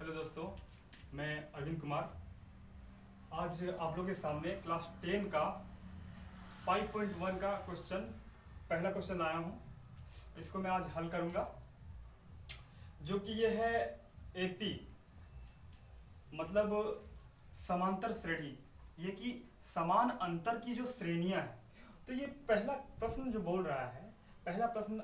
Hello दोस्तों, मैं अरविंद कुमार। आज आप लोगों के सामने क्लास 10 का 5.1 का पहला क्वेश्चन लाया हूँ। इसको मैं आज हल करूँगा, जो कि ये है एपी मतलब समांतर श्रेणी, ये कि समान अंतर की जो श्रेणियाँ हैं। तो ये पहला प्रश्न जो बोल रहा है, पहला प्रश्न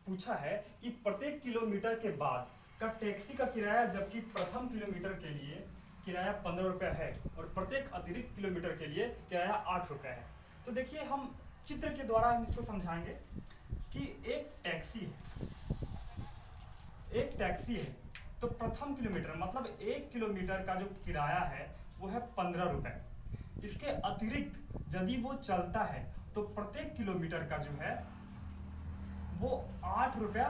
पूछा है कि प्रत्येक किलोमीटर के बाद का टैक्सी का किराया, जबकि प्रथम किलोमीटर के लिए किराया 15 रुपये है और प्रत्येक अतिरिक्त किलोमीटर के लिए किराया 8 रुपये है। तो देखिए, हम चित्र के द्वारा हम इसको समझाएंगे कि एक टैक्सी है तो प्रथम किलोमीटर मतलब 1 किलोमीटर का जो किराया है वो है 15 रुपये। इसके अतिरिक्त यदि वो चलता है तो प्रत्येक किलोमीटर का जो है वो 8 रुपया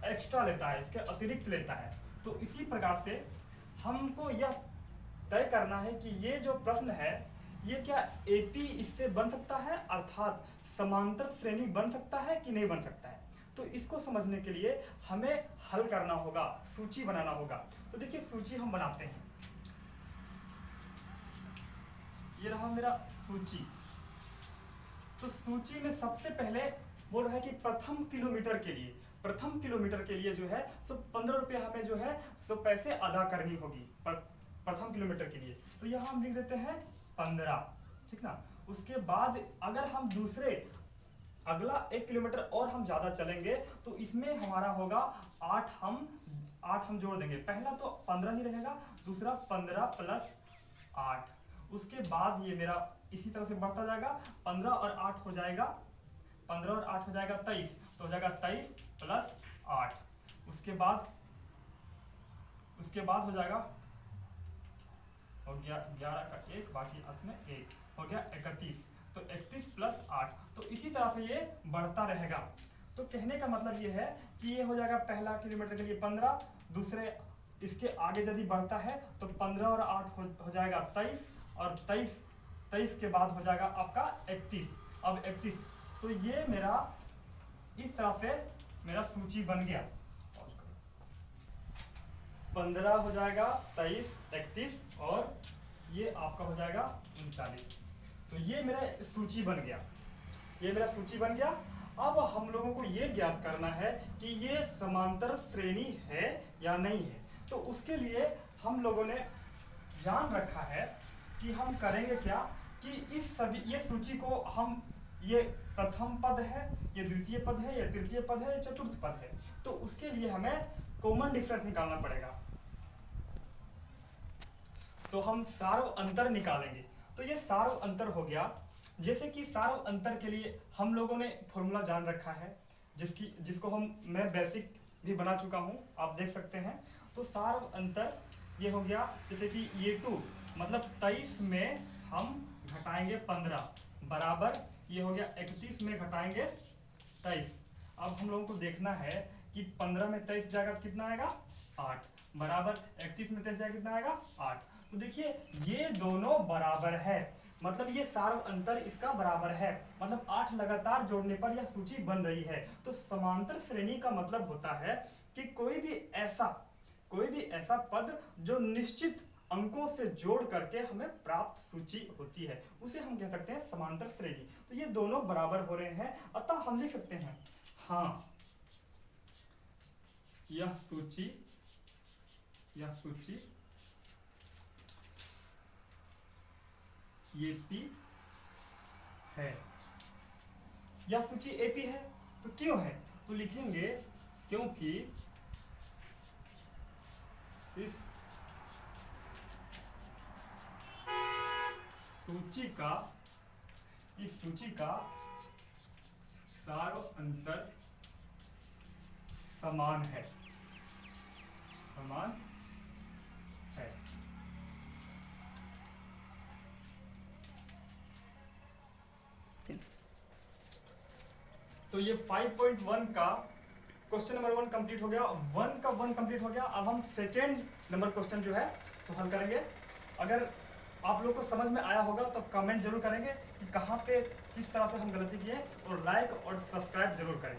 एक्स्ट्रा लेता है, इसके अतिरिक्त लेता है। तो इसी प्रकार से हमको यह तय करना है कि ये जो प्रश्न है ये क्या एपी इससे बन सकता है, अर्थात समांतर श्रेणी बन सकता है कि नहीं बन सकता है। तो इसको समझने के लिए हमें हल करना होगा, सूची बनाना होगा। तो देखिए, सूची हम बनाते हैं। ये रहा मेरा सूची। तो सूची में सबसे पहले बोल रहा है कि प्रथम किलोमीटर के लिए जो है सो 15 रुपये हमें जो है सो पैसे अदा करनी होगी प्रथम किलोमीटर के लिए। तो यहाँ हम लिख देते हैं 15, ठीक ना। उसके बाद अगर हम अगला 1 किलोमीटर और हम ज्यादा चलेंगे तो इसमें हमारा होगा 8 हम जोड़ देंगे। पहला तो 15 ही रहेगा, दूसरा 15 प्लस 8। उसके बाद ये मेरा इसी तरह से बढ़ता जाएगा। 15 और 8 हो जाएगा 23, तो हो जाएगा 23 प्लस 8। उसके बाद हो जाएगा, हो गया 11 का 1, बाकी अंत में 1 हो गया 31, तो 31 प्लस 8। तो इसी तरह से ये बढ़ता रहेगा। तो कहने का मतलब ये है कि ये हो जाएगा पहला किलोमीटर के लिए 15, दूसरे इसके आगे यदि बढ़ता है तो 15 और 8 हो जाएगा 23, और 23 के बाद हो जाएगा आपका 31। अब 31, तो ये मेरा इस तरह से मेरा सूची बन गया। 15 हो जाएगा 23, 31 और ये आपका हो जाएगा 39। तो ये मेरा सूची बन गया। अब हम लोगों को ये ज्ञात करना है कि ये समांतर श्रेणी है या नहीं है। तो उसके लिए हम लोगों ने जान रखा है कि हम करेंगे क्या कि ये सूची को हम, ये प्रथम पद है, ये द्वितीय पद है, ये तृतीय पद है, ये चतुर्थ पद है। तो उसके लिए हमें कॉमन डिफरेंस निकालना पड़ेगा। तो हम सार्व अंतर निकालेंगे। तो ये सार्व अंतर हो गया। जैसे कि सार्व अंतर के लिए हम लोगों ने फॉर्मूला जान रखा है, जिसको मैं बेसिक भी बना चुका हूं, आप देख सकते हैं। तो सार्व अंतर ये हो गया, जैसे कि ये 2 मतलब 23 में हम घटाएंगे 15 बराबर ये हो गया 31 में घटाएंगे 23। अब हम लोगों को देखना है कि 15 में 23 जाएगा तो कितना आएगा 8, बराबर 31 में 23 जाएगा कितना आएगा 8। तो देखिए, ये दोनों बराबर है, मतलब ये सार्व अंतर इसका बराबर है, मतलब 8 लगातार जोड़ने पर यह सूची बन रही है। तो समांतर श्रेणी का मतलब होता है कि कोई भी ऐसा पद जो निश्चित अंकों से जोड़ करके हमें प्राप्त सूची होती है, उसे हम कह सकते हैं समांतर श्रेणी। तो ये दोनों बराबर हो रहे हैं, अतः हम लिख सकते हैं हाँ, यह सूची एपी है। यह सूची एपी है। तो क्यों है? तो लिखेंगे क्योंकि इस सूची का सार्व अंतर समान है। तो ये 5.1 का क्वेश्चन नंबर 1 कंप्लीट हो गया। 1 कंप्लीट हो गया। अब हम सेकेंड नंबर क्वेश्चन जो है तो हल करेंगे। अगर आप लोग को समझ में आया होगा तो कमेंट जरूर करेंगे कि कहाँ पे किस तरह से हम गलती किए, और लाइक और सब्सक्राइब जरूर करें।